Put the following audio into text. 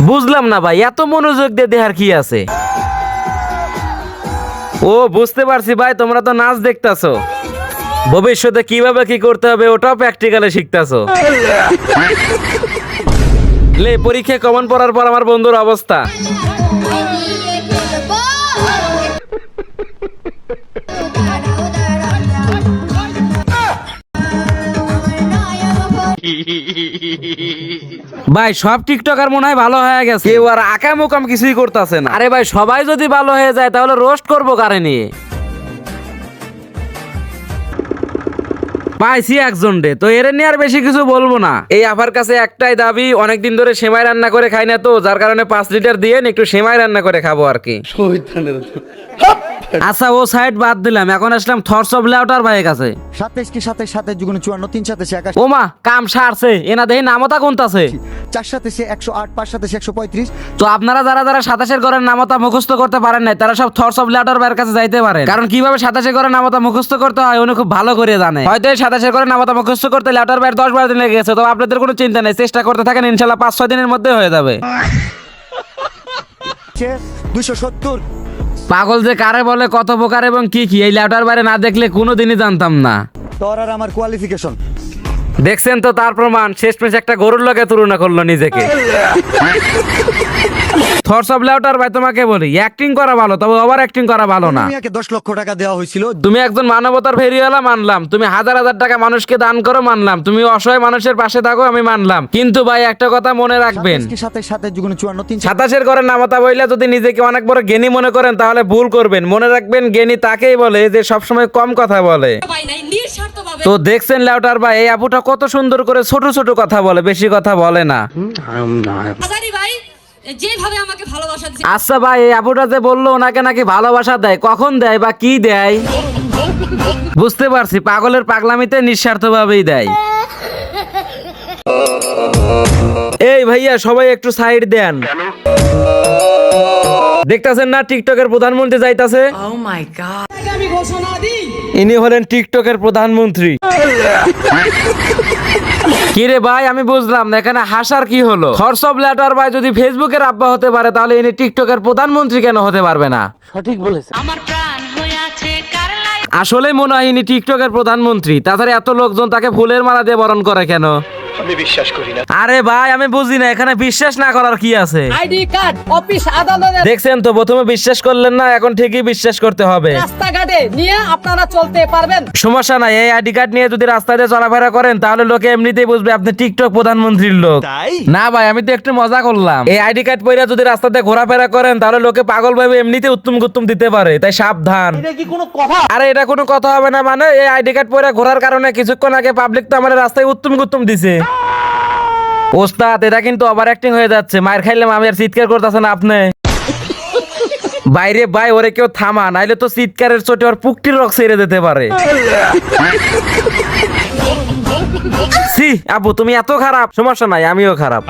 বুঝলাম না ভাই, এত মনোযোগ দিয়ে দেখার কি আছে? ও বুঝতে পারছি ভাই, তোমরা তো নাচ দেখতাছো, ভবিষ্যতে কিভাবে কি করতে হবে ওটাও প্র্যাকটিক্যালে শিখতাছো। লে পরীক্ষায় কমন পড়ার পর আমার বন্ধুর অবস্থা। ভাই সব টিকটকার মনে হয় ভালো হয়ে গেছে, কেউ আর আকাম উকাম কিছুই করতেছে না। আরে ভাই সবাই যদি ভালো হয়ে যায় তাহলে রোস্ট করবো কারে নিয়ে? পাইছি একজন রে, তো এর নিয়ে আর বেশি কিছু বলবো না। এই আপার কাছে একটাই দাবি, অনেকদিন ধরে সেমাই রান্না করে খাই না, তো যার কারণে 5 লিটার দিয়ে একটু সেমাই রান্না করে খাবো আর কি। আচ্ছা ও সাইড বাদ দিলাম, এখন আসলাম থটস অফ লেউটার ভাইয়ের কাছে। 27 কি 27 7 যুগুণ 54 3 7 81 ওমা কাম সারছে, এনা দেহি নামতা কোনটাছে? 4 7 108 5 7 135। তো আপনারা যারা যারা 27 ঘরের নামতা মুখস্থ করতে পারেন নাই তারা সব থটস অফ লেউটার ভাইয়ের কাছে যাইতে পারেন, কারণ কিভাবে 27 ঘরের নামতা মুখস্থ করতে হয় উনি খুব ভালো করে জানে। হয়তো এই 27 ঘরের নামতা মুখস্থ করতে লেউটার ভাইয়ের 10-12 দিন লেগে গেছে, তো আপনাদের কোনো চিন্তা নেই, চেষ্টা করতে থাকেন, ইনশাআল্লাহ 5-6 দিনের মধ্যে হয়ে যাবে। 270। পাগল যে কারে বলে, কত প্রকার এবং কি কি, এই লেউটার বাইরে না দেখলে কোনোদিনই জানতাম না। তোর আর আমার কোয়ালিফিকেশন দেখছেন তো তার প্রমাণ, শেষমেশ একটা গরুর লগে তুলনা করলো নিজেকে। থটস অফ লেউটার ভাই তোমাকে বলি, অ্যাক্টিং করা ভালো, তবে ওভার অ্যাক্টিং করা ভালো না। মিয়াকে 10 লক্ষ টাকা দেওয়া হয়েছিল। তুমি একজন মানবতার ফেরিওয়ালা মানলাম, তুমি হাজার হাজার টাকা মানুষকে দান করো মানলাম, তুমি অসহায় মানুষের পাশে থাকো আমি মানলাম, কিন্তু ভাই একটা কথা মনে রাখবেন, 27 কি 27 7 যুগুণ 54 3 27 ঘরের নামতা বইলা যদি নিজেকে অনেক বড় জ্ঞানী মনে করেন তাহলে ভুল করবেন। মনে রাখবেন জ্ঞানী তাকেই বলে যে সবসময় কম কথা বলে। তো দেখছেন লেউটার ভাই, এই আপুটা কত সুন্দর করে ছোট ছোট কথা বলে, বেশি কথা বলে না। যেভাবে আমাকে ভালোবাসা দিচ্ছে। আচ্ছা ভাই, এই আপুটা যে বললো ওনাকে নাকি ভালোবাসা দেয়, কখন দেয় বা কি দেয়? বুঝতে পারছি, পাগলের পাগলামিতে নিঃস্বার্থ ভাবেই দেয়। এই ভাইয়া সবাই একটু সাইড দেন, দেখতাছেন না টিকটকের প্রধানমন্ত্রী যাইতাছে। আমি ঘোষণা দিই, ইনি হলেন টিকটকের প্রধানমন্ত্রী। কি রে ভাই, আমি বুঝলাম না এখানে হাসার কি হলো? থটস অফ লেউটার ভাই যদি ফেসবুকের আব্বা হতে পারে তাহলে ইনি টিকটকের প্রধানমন্ত্রী কেন হতে পারবে না? আমার প্রাণ হয়ে আছে কারলাই। আসলে মনে হয় ইনি টিকটকের প্রধানমন্ত্রী, তাছাড়া এত লোকজন তাকে ফুলের মালা দিয়ে বরণ করে কেন? আমি বিশ্বাস করি না। আরে ভাই আমি বুঝি না, এখানে বিশ্বাস না করার কি আছে? আইডি কার্ড অফিস আদালতে দেখছেন তো, প্রথমে বিশ্বাস করলেন না, এখন ঠিকই বিশ্বাস করতে হবে। রাস্তাঘাটে নিয়ে আপনারা চলতে পারবেন। সমস্যা নাই, এই আইডি কার্ড নিয়ে যদি রাস্তা দিয়ে চলাফেরা করেন তাহলে লোকে এমনিতেই বুঝবে আপনি টিকটক প্রধানমন্ত্রীর লোক। না ভাই আমি তো একটু মজা করলাম। এই আইডি কার্ড পরে যদি রাস্তাতে ঘোরাফেরা করেন তাহলে লোকে পাগল ভাবে এমনিতে উত্তম গুত্তম দিতে পারে, তাই সাবধান। আরে এটা কোনো কথা হবে না, মানে এই আইডি কার্ড পরে ঘোরার কারণে কিছুক্ষণ আগে পাবলিক তো আমার রাস্তায় উত্তম গুত্তম দিছে। ওস্তাদ এটা কিন্তু ওভার অ্যাক্টিং হয়ে যাচ্ছে, মায়ের খাইলাম আমি আর চিৎকার করতেছেন আপনি। বাইরে ভাই ওরে কেউ থামা, নাইলে তো চিৎকারের চোটে ওর পুকটির রক ছেড়ে দিতে পারে। সি আপু তুমি এত খারাপ, সমস্যা নাই আমিও খারাপ।